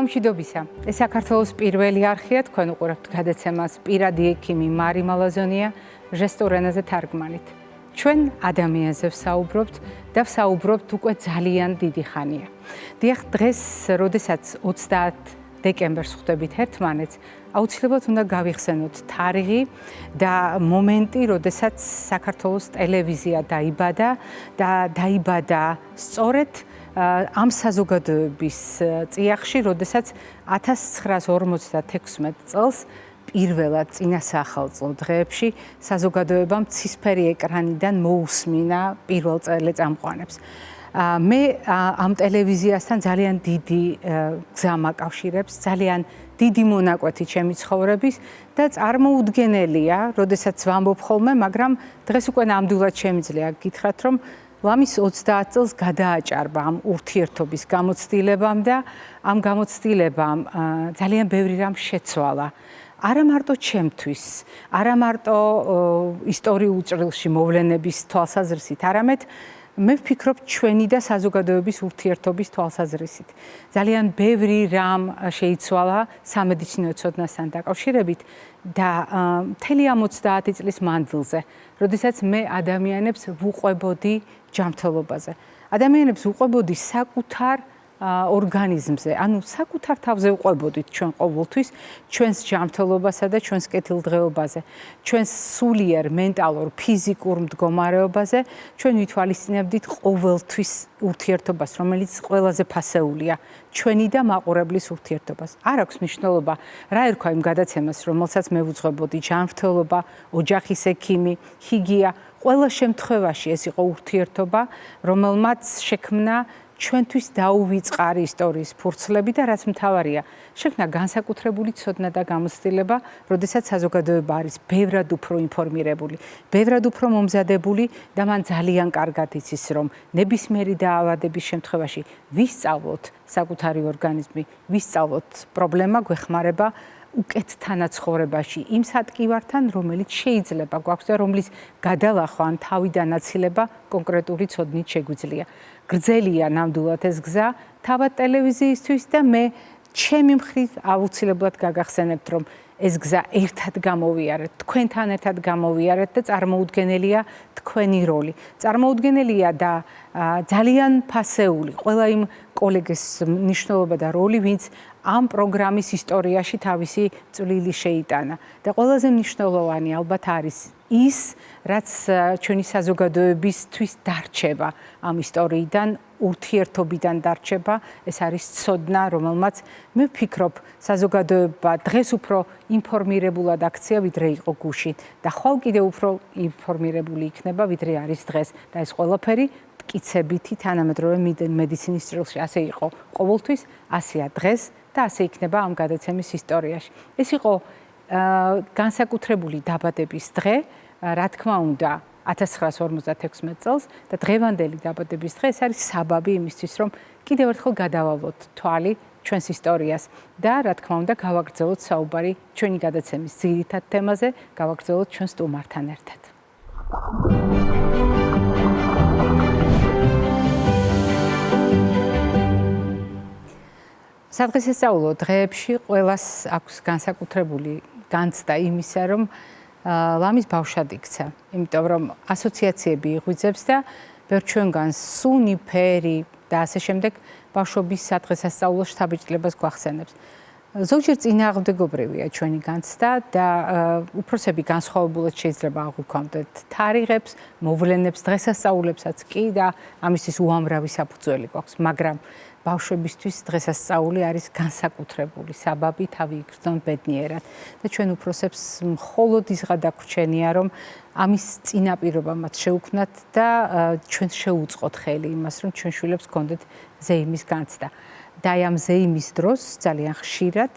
მშვიდობისა. ეს საქართველოს პირველი არხია, თქვენ უყურებთ გადაცემას პირადი ექიმი მარი მალაზონია ჟესტურ ენაზე თარგმანით. ჩვენ ადამიანზე ვსაუბრობთ და ვსაუბრობთ უკვე ძალიან დიდი ხანია. დიახ, დღეს, როდესაც 30 დეკემბერს ხვდებით ერთმანეთს, აუცილებლად უნდა გავიხსენოთ თარიღი და მომენტი, როდესაც საქართველოს ტელევიზია დაიბადა და დაიბადა სწორედ ამ საზოგადოების წიაღში, როდესაც 1956 წელს პირველად წინასახელწლო დღეებში საზოგადოებამ ცისფერი ეკრანიდან მოусმინა პირველ წელიწამყვანებს. მე ამ ტელევიზიასთან ძალიან დიდი გზა მაკავშირებს, ძალიან დიდი მონაკვეთი ჩემი ცხოვრების და წარმოუდგენელია, როდესაც ვამბობ ხოლმე, მაგრამ დღეს უკვე ნამდვილად შემიძლია გითხრათ, რომ ლამის 30 წელს გადააჭარბა ამ ურთიერთობის გამოცდილებამ და ამ გამოცდილებამ ძალიან ბევრი რამ შეცვალა. არა მარტო ჩემთვის, არა მარტო ისტორიულ ჭრილში მოვლენების თვალსაზრისით, არამედ მე ვფიქრობ ჩვენი და საზოგადოების ურთიერთობის თვალსაზრისით. ძალიან ბევრი რამ შეიცვალა სამედიცინო ცოდნასთან დაკავშირებით და მთელი ამ 30 წლის მანძილზე, როდესაც მე ადამიანებს ვუყვებოდი ჯანმრთელობაზე. ადამიანებს ვუყვებოდი საკუთარ ორგანიზმზე, ანუ საკუთარ თავზე ვუყვებოდით ჩვენ ყოველთვის ჩვენს ჯანმრთელობასა და ჩვენს კეთილდღეობაზე, ჩვენს სულიერ, მენტალურ, ფიზიკურ მდგომარეობაზე, ჩვენ ვითვალისწინებდით ყოველთვის ურთიერთობას, რომელიც ყველაზე ფასეულია, ჩვენი და მაყურებლის ურთიერთობას. არ აქვს მნიშვნელობა, რა ერქვა იმ გადაცემას, რომელსაც მე ვუძღვებოდი, ჯანმრთელობა, ოჯახის ექიმი, ჰიგია, ყველა შემთხვევაში ეს იყო ურთიერთობა, რომელმაც შექმნა ჩვენთვის დაუვიწყარი ისტორიის ფურცლები და რაც მთავარია, შექმნა განსაკუთრებული ცოდნა და გამოცდილება, როდესაც საზოგადოება არის ბევრად უფრო ინფორმირებული, ბევრად უფრო მომზადებული და მან ძალიან კარგად იცის, რომ ნებისმიერი დაავადების შემთხვევაში ვისწავლოთ საკუთარი ორგანიზმი, ვისწავლოთ პრობლემა გვეხმარება უკეთ თანაცხოვრებაში იმ სატკივართან, რომელიც შეიძლება გვაქვს და რომლის გადალახვა ან თავიდან აცილება კონკრეტული ცოდნით შეგვიძლია. გრძელია ნამდვილად ეს გზა თავად ტელევიზიისთვის და მე ჩემი მხრივ აუცილებლად გაგახსენებთ, რომ ეს გზა ერთად გამოვიარეთ, თქვენთან ერთად გამოვიარეთ და წარმოუდგენელია თქვენი როლი. წარმოუდგენელია და ძალიან ფასეული ყველა იმ კოლეგის მნიშვნელობა და როლი, ვინც ამ პროგრამის ისტორიაში თავისი წვლილი შეიტანა. და ყველაზე მნიშვნელოვანი ალბათ არის ის, რაც ჩვენი საზოგადოებისთვის დარჩება ამ ისტორიიდან, ურთიერთობიდან დარჩება, ეს არის ცოდნა, რომელმაც მე ვფიქრობ, საზოგადოება დღეს უფრო ინფორმირებულად აქცია, ვიდრე იყო გუშინ და ხვალ კიდევ უფრო ინფორმირებული იქნება, ვიდრე არის დღეს და ეს ყველაფერი მტკიცებითი თანამედროვე მედიცინის ჭრილში ასე იყო ყოველთვის, ასეა დღეს და ასე იქნება ამ გადაცემის ისტორიაში. ეს იყო განსაკუთრებული დაბადების დღე, რა თქმა უნდა, 1956 წელს და დღევანდელი დაბადების დღე, ეს არის საბაბი იმისთვის, რომ კიდევ ერთხელ გადავავლოთ თვალი ჩვენს ისტორიას და რა თქმა უნდა, გავაგრძელოთ საუბარი ჩვენი გადაცემის ძირითად თემაზე, გავაგრძელოთ ჩვენ სტუმართან ერთად. სადღესასწაულო დღეებში ყველას აქვს განსაკუთრებული განცდა იმისა, რომ ლამის ბავშვად იქცა, იმიტომ რომ ასოციაციები იღვიძებს და ბევრ ჩვენგანს სუნი, ფერი და ასე შემდეგ ბავშვობის სადღესასწაულო შთაბეჭდილებას გვახსენებს. ზოგჯერ წინააღმდეგობრივია ჩვენი განცდა და უფროსები განსხვავებულად შეიძლება აღვიქვამდეთ თარიღებს, მოვლენებს, დღესასწაულებსაც კი და ამისთვის უამრავი საფუძველი გვაქვს, მაგრამ ბავშვებისთვის დღესასწაული არის განსაკუთრებული საბაბი, თავი იგრძნონ ბედნიერად და ჩვენ უფროსებს მხოლოდ ის გადაგვრჩენია, რომ ამის წინაპირობა მათ შევქმნათ და ჩვენ შევუწყოთ ხელი იმას, რომ ჩვენ შვილებს გქონდეთ ზეიმის განცდა. და ამ ზეიმის დროს ძალიან ხშირად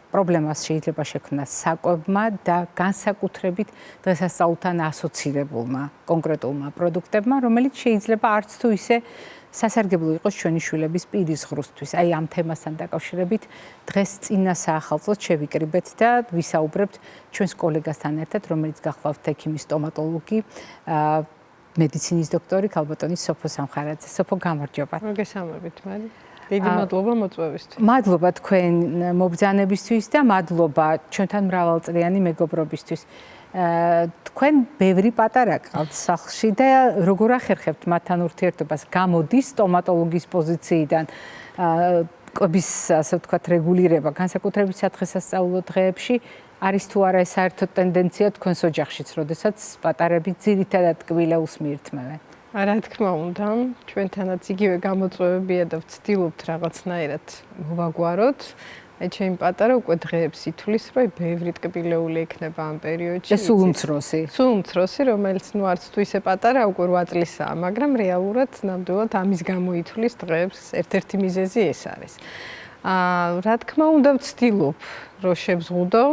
პრობლემას შეიძლება შექმნას საკვებმა და განსაკუთრებით დღესასწაულთან ასოცირებულმა კონკრეტულმა პროდუქტებმა, რომელიც შეიძლება არც თუ ისე სასარგებლო იყოს ჩვენი შვილების პირის ღრუსთვის. აი ამ თემასთან დაკავშირებით დღეს წინასახელწლოდ შევიკრიბეთ და ვისაუბრებთ ჩვენს კოლეგასთან ერთად, რომელიც გახლავთ ექიმი სტომატოლოგი, მედიცინის დოქტორი ქალბატონი სოფო სამხარაძე. სოფო, გამარჯობა. მოგესალმებით, მარი. დიდი მადლობა მოწვევისთვის. მადლობა თქვენ მობრძანებისთვის და მადლობა ჩვენთან მრავალწლიანი მეგობრობისთვის. თქვენ ბევრი პატარა ყავთ სახლში და როგორ ახერხებთ მათთან ურთიერთობას? გამოდის სტომატოლოგის პოზიციიდან კვების, ასე ვთქვათ, რეგულირება განსაკუთრებით სადღესასწაულო დღეებში არის თუ არა ეს საერთოდ ტენდენცია თქვენს ოჯახშიც, როდესაც პატარები ძირითადად კბილეულს მიირთმევენ? რა თქმა უნდა, ჩვენთანაც იგივე გამოწვევებია და ვცდილობთ რაღაცნაირად მოვაგვაროთ. ჩემი პატარა უკვე დღეებს ითვლის, რომ ბევრი ტკბილეული ექნება ამ პერიოდში. ეს უმცროსი. უმცროსი, რომელიც არც თუ ისე პატარა, უკვე 8 წლისაა, მაგრამ რეალურად ნამდვილად ამის გამო ითვლის დღეებს. ერთ-ერთი მიზეზი ეს არის. რა თქმა უნდა, ვცდილობ, რომ შევზღუდო,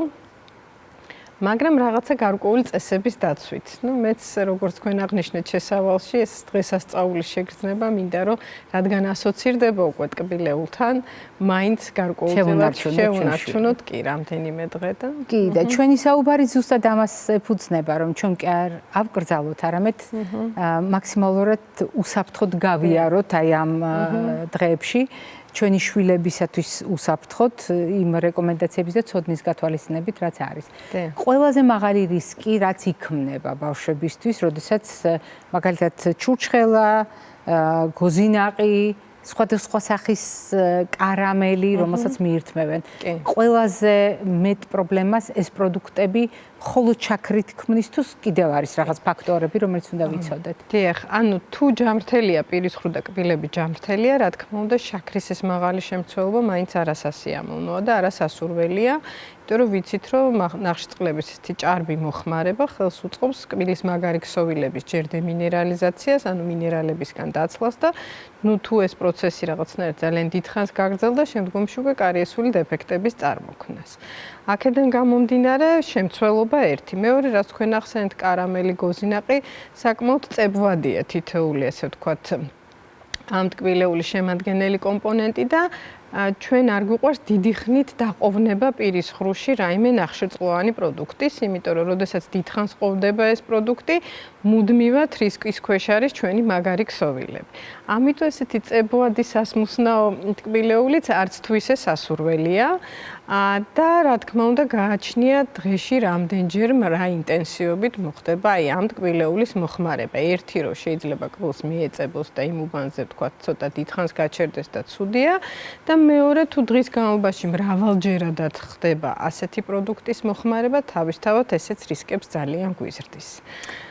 მაგრამ რაღაცა გარკვეული წესების დაცვით. მეც როგორც თქვენ აღნიშნეთ შესავალში, ეს დღესასწაულის შეგრძნება მინდა, რომ რადგან ასოცირდება უკვე ტკბილეულთან, მაინც გარკვეულწილად შევუნარჩუნოთ კი რამდენიმე დღე და კი და ჩვენი საუბარი ზუსტად ამას ეფუძნება, რომ ჩვენ კი არ ავკრძალოთ, არამედ მაქსიმალურად უსაფრთხოდ გავიაროთ აი ამ დღეებში. ჩვენი შვილებისათვის უსაფრთხოდ იმ რეკომენდაციების და ცოდნის გათვალისწინებით, რაც არის. ყველაზე მაღალი რისკი, რაც იქმნება ბავშვებისთვის, როდესაც მაგალითად ჩურჩხელა, გოზინაყი, სხვადასხვა სახის კარამელი, რომელსაც მიირთმევენ. ყველაზე მეტ პრობლემას ეს პროდუქტები მხოლოდ ჩაქრით ქმნის თუ კიდევ არის რაღაც ფაქტორები, რომელიც უნდა ვიცოდეთ. დიახ, ანუ თუ ჯამრთელია პირის ხრუ და კბილები ჯამრთელია, რა თქმა უნდა, შაქრის ეს მაღალი შემცველობა მაინც არასასიამოვნოა და არასასურველია. იმიტომ რომ ვიცით, რომ ნახშირწყლების ესეთი ჭარბი მოხმარება ხელს უწყობს კბილის მაგარი ქსოვილების ჯერ დემინერალიზაციას, ანუ მინერალებისგან დაცლას და თუ ეს პროცესი რაღაცნაირად ძალიან დიდხანს გაგრძელდა, შემდგომში უკვე კარიესული დეფექტების წარმოქმნას. აქედან გამომდინარე, შემცველობა ერთი. მეორე, რაც თქვენ ახსენეთ, კარამელი, გოზინაყი, საკმაოდ წებვადია თითოეული, ასე ვთქვათ, ამ ტკბილეული შემადგენელი კომპონენტი და ჩვენ არ გვიყვარს დიდი ხნით დაყოვნება პირის ხრუში რაიმე ნახშირწყლოვანი პროდუქტის, იმიტომ რომ როდესაც დიდხანს ყოვდება ეს პროდუქტი, მუდმივად რისკის ქვეშ არის ჩვენი მაგარი ქსოვილები. ამიტომ ესეთი წებვადი სასმუსნაო ტკბილეულიც არც თუ ისე სასურველია და რა თქმა უნდა გააჩნია დღეში რამდენჯერ რა ინტენსივობით მოხდება აი ამ ტკბილეულის მოხმარება. ერთი რომ შეიძლება კბილს მიეწებოს და იმ უბანზე ვთქვათ ცოტა დიდხანს გაჩერდეს და ცუდია და მეორე თუ დღის განმავლობაში მრავალჯერადად ხდება ასეთი პროდუქტის მოხმარება, თავისთავად ესეც რისკებს ძალიან გვიზრდის.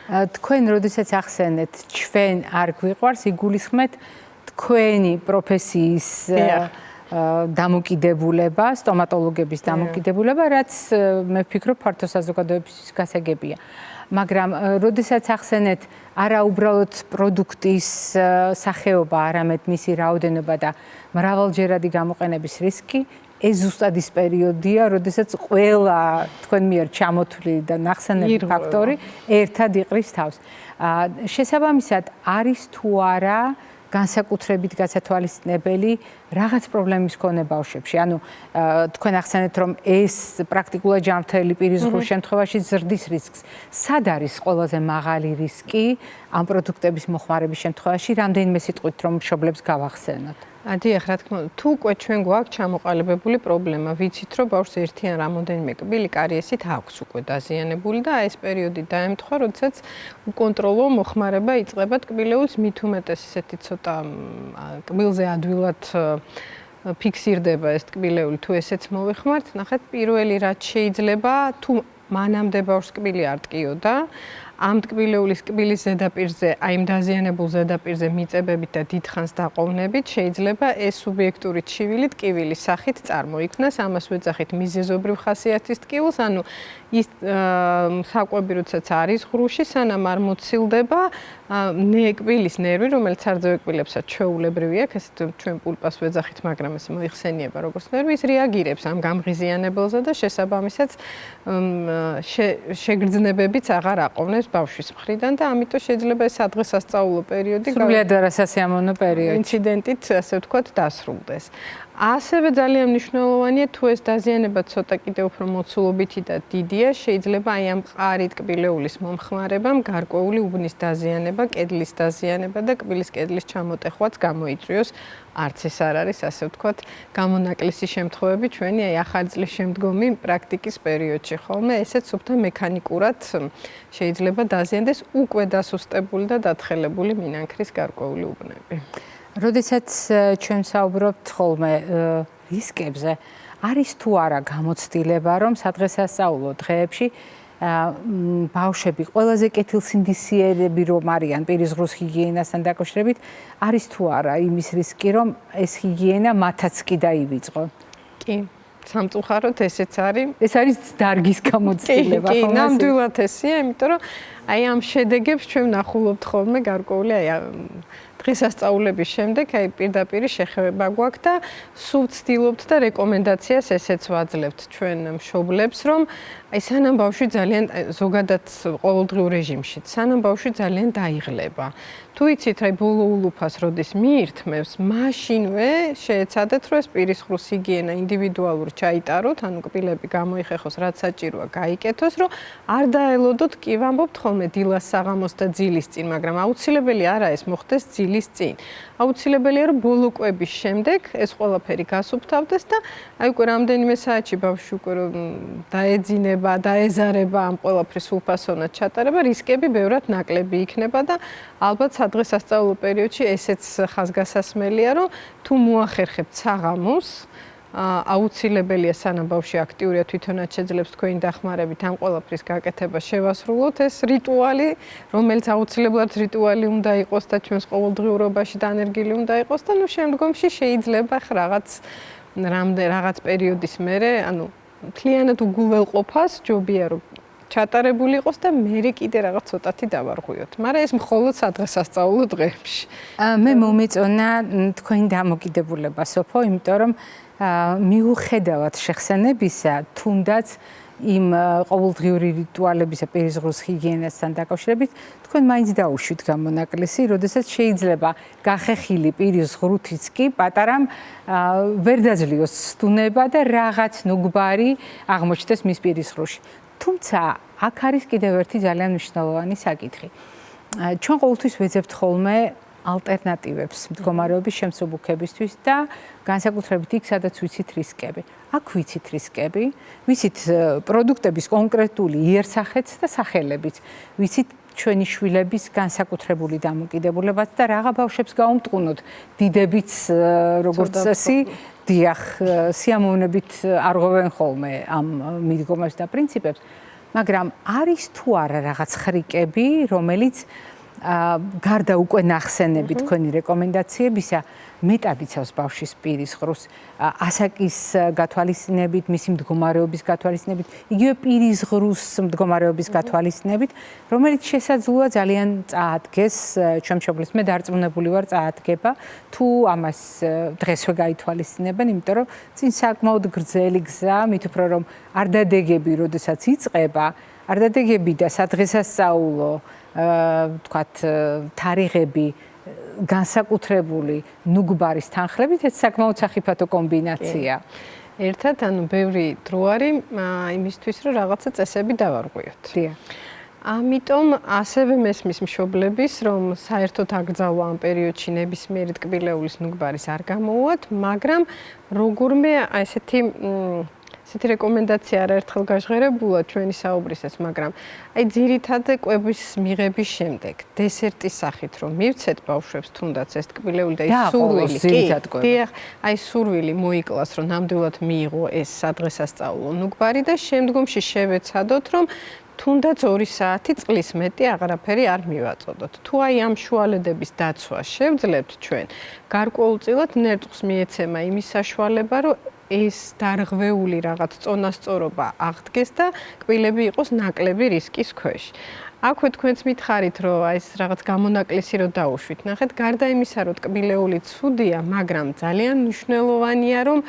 თქვენ როდესაც ახსენეთ, ჩვენ არ გვიყვარს, იგულისხმეთ თქვენი პროფესიის დამოკიდებულება, სტომატოლოგების დამოკიდებულება, რაც მე ვფიქრობ ფართო საზოგადოებისთვის გასაგებია. მაგრამ როდესაც ახსენეთ არა უბრალოდ პროდუქტის სახეობა, არამედ მისი რაოდენობა და მრავალჯერადი გამოყენების რისკი, ეს ზუსტად ის პერიოდია, როდესაც ყველა თქვენ მიერ ჩამოთვლილი და ნახსენები ფაქტორი ერთად იყრის თავს. შესაბამისად, არის თუ არა განსაკუთრებით გასათვალისწინებელი რაღაც პრობლემის მქონე ბავშვებში. ანუ თქვენ ახსენეთ, რომ ეს პრაქტიკულად ჯამრთელი პირის ხრუს შემთხვევაში ზრდის რისკს. სად არის ყველაზე მაღალი რისკი ამ პროდუქტების მოხმარების შემთხვევაში? რამდენიმე სიტყვით რომ მშობლებს გავახსენოთ. დიახ, რა თქმა უნდა, თუ უკვე ჩვენ გვაქვს ჩამოყალიბებული პრობლემა, ვიცით, რომ ბავშვს ერთი ან რამოდენიმე კბილი კარიესით აქვს უკვე დაზიანებული და ეს პერიოდი დაემთხვა, როდესაც უკონტროლო მოხმარება იწყება ტკბილეულს, მით უმეტეს ისეთი ცოტა კბილზე ადვილად ფიქსირდება ეს ტკბილეული, თუ ესეც მოვიხმართ, ნახეთ, პირველი რაც შეიძლება, თუ მანამდე ბავშვს კბილი არ ტკიოდა, ამ ტკბილეულის კბილის ზედაპირზე, აი იმ დაზიანებულ ზედაპირზე მიწებებით და დიდხანს დაყოვნებით შეიძლება ეს სუბიექტური ტკივილი ტკივილის სახით წარმოიქმნას, ამას ვეძახით მიზეზობრივ ხასიათის ტკივილს, ანუ ის საკვები როდესაც არის ხრუში, სანამ არ მოცილდება, კბილის ნერვი, რომელიც სარძევე კბილებსაც ჩვეულებრივი აქვს, ესეთ ჩვენ პულპას ვეძახით, მაგრამ ეს მოიხსენიება როგორც ნერვი, ის რეაგირებს ამ გამღიზიანებელზე და შესაბამისად შეგრძნებებიც აღარ აყოვნებს ბავშვის მხრიდან და ამიტომ შეიძლება ეს სადღესასწაულო პერიოდი სრულიად არასასიამოვნო პერიოდი ინციდენტით, ასე ვთქვათ, დასრულდეს. ასევე ძალიან მნიშვნელოვანია თუ ეს დაზიანება ცოტა კიდევ უფრო მოცულობითი და დიდია, შეიძლება აი ამ მყარი ტკბილეულის მომხმარებამ გარკვეული უბნის დაზიანება, კედლის დაზიანება და კბილის კედლის ჩამოტეხვაც გამოიწვიოს. არც ეს არ არის, ასე ვთქვათ, გამონაკლისი შემთხვევები ჩვენი აი ახალი წლის შემდგომი პრაქტიკის პერიოდში ხოლმე, ესეც სუფთა მექანიკურად შეიძლება დაზიანდეს უკვე დასუსტებული და დათხელებული მინანქრის გარკვეული უბნები. როდესაც ჩვენ საუბრობთ ხოლმე რისკებზე, არის თუ არა გამოცდილება, რომ სადღესასწაულო დღეებში ბავშვები ყველაზე კეთილსინდისიერები რომ არიან პირის ღრუს ჰიგიენასთან დაკავშირებით, არის თუ არა იმის რისკი, რომ ეს ჰიგიენა მათაც კი დაივიწყო? კი, სამწუხაროდ ესეც არის. ეს არის დარგის გამოცდილება, ხო? კი, ნამდვილად ესეა, იმიტომ რომ აი ამ შედეგებს ჩვენ ვნახულობთ ხოლმე გარკვეული აი დღესასწაულების შემდეგ აი პირდაპირ შეხება გვაქვს და სულ ვცდილობთ და რეკომენდაციას ესეც ვაძლევთ ჩვენ მშობლებს, რომ აი სანამ ბავშვი ძალიან ზოგადად ყოველდღიურ რეჟიმში, სანამ ბავშვი ძალიან დაიღლება. თუ იცით, აი ბოლო ულუფას როდის მიირთმევს, მაშინვე შეეცადეთ, რომ ეს პირის ღრუს ჰიგიენა ინდივიდუალურ ჩაიტაროთ, ანუ კბილები გამოიხეხოს, რაც საჭიროა, გაიკეთოს, რომ არ დაელოდოთ, კი ვამბობთ ხოლმე დილას, საღამოს და ძილის წინ, მაგრამ აუცილებელი არა ეს მოხდეს ძილის წინ. აუცილებელია, რომ ბოლო კვების შემდეგ ეს ყველაფერი გასუფთავდეს და აი უკვე რამდენიმე საათში ბავშვი უკვე დაეძინება, დაეზარება ამ ყველაფრის სრულფასოვნად ჩატარება, რისკები ბევრად ნაკლები იქნება და ალბათ სადღესასწაულო პერიოდში ესეც ხაზგასასმელია, რომ თუ მოახერხებთ საღამოს, აუცილებელია სანამ ბავშვი აქტიურია თვითონაც შეძლებს თქვენი დახმარებით ამ ყველაფრის გაკეთება შევასრულოთ ეს რიტუალი, რომელიც აუცილებლად რიტუალი უნდა იყოს და ჩვენს ყოველდღიურობაში დანერგილი უნდა იყოს და ნუ შემდგომში შეიძლება რაღაც პერიოდის მერე, ანუ მთლიანად უგუველყოფას ჯობია რომ ჩატარებული იყოს და მე კიდე რაღაც ცოტათი დავარღვიოთ. მაგრამ ეს მხოლოდ სადღესასწაულო დღეებში. მე მომეწონა თქვენი დამოკიდებულება, სოფო, იმიტომ რომ მიუხედავად შეხსენებისა, თუნდაც იმ ყოველდღიური რიტუალებისა პირის ღრუს ჰიგიენასთან დაკავშირებით, თქვენ მაინც დაუშვით გამონაკლისი, როდესაც შეიძლება გახეხილი პირის ღრუთიც კი პატარამ ვერ დაძლიოს სტუნება და რაღაც ნუგბარი აღმოჩნდეს მის პირის ღრუში. თუმცა აქ არის კიდევ ერთი ძალიან მნიშვნელოვანი საკითხი. ჩვენ ყოველთვის ვეძებთ ხოლმე ალტერნატივებს მდგომარეობის შემსუბუქებისთვის და განსაკუთრებით იქ, სადაც ვიცით რისკები. აქ ვიცით რისკები, ვიცით პროდუქტების კონკრეტული იერსახეც და სახელებიც, ვიცით ჩვენი შვილების განსაკუთრებული დამოკიდებულებაც და რაღა ბავშვებს გაუმტყუნოთ დიდებიც როგორც წესი, დიახ, სიამოვნებით არღვევენ ხოლმე ამ მიდგომებს და პრინციპებს, მაგრამ არის თუ არა რაღაც ხრიკები, რომელიც გარდა უკვე ნახსენები თქვენი რეკომენდაციებისა მეტად იცავს ბავშვის პირის ღრუს ასაკის გათვალისწინებით, მისი მდგომარეობის გათვალისწინებით, იგივე პირის ღრუს მდგომარეობის გათვალისწინებით, რომელიც შესაძლოა ძალიან წაადგეს ჩვენ მშობლებს. მე დარწმუნებული ვარ წაადგება, თუ ამას დღესვე გაითვალისწინებენ, იმიტომ რომ წინ საკმაოდ გრძელი გზა, მით უფრო რომ არ დადეგები, როდესაც იწყება, არ დადეგები და სადღესასწაულო ვთქვათ, თარიღები განსაკუთრებული ნუგბარის თანხლებით ეს საკმაოდ სახიფათო კომბინაცია. ერთად, ანუ ბევრი დრო არის იმისთვის, რომ რაღაცა წესები დავარღვიოთ. დიახ. ამიტომ ასევე მესმის მშობლების, რომ საერთოდ აკრძალვა ამ პერიოდში ნებისმიერი ტკბილეულის ნუგბარის არ გამოუვათ, მაგრამ როგორმე ესეთი რეკომენდაცია არაერთხელ გაჟღერებულა ჩვენი საუბრისას, მაგრამ აი ძირითადად კვების მიღების შემდეგ დესერტის სახით რომ მივცეთ ბავშვებს თუნდაც ეს ტკბილეული და ის სურვილი, დიახ, აი სურვილი მოიკლას, რომ ნამდვილად მიიღო ეს სადღესასწაულო ნუგბარი და შემდგომში შევეცადოთ, რომ თუნდაც 2 საათი წყლის მეტი აღარაფერი არ მივაწოდოთ. თუ აი ამ შუალედების დაცვა შევძლებთ ჩვენ, გარკვეულწილად ნერწყვს მიეცემა იმის საშუალება, რომ ეს დარღვეული რაღაც წონასწორობა აღდგეს და კბილები იყოს ნაკლები რისკის ქვეშ. აქვე თქვენც მითხარით, რომ აი ეს რაღაც გამონაკლისი რო დაუშვით. ნახეთ, გარდა იმისა, რომ კბილეული ცუდია, მაგრამ ძალიან მნიშვნელოვანია, რომ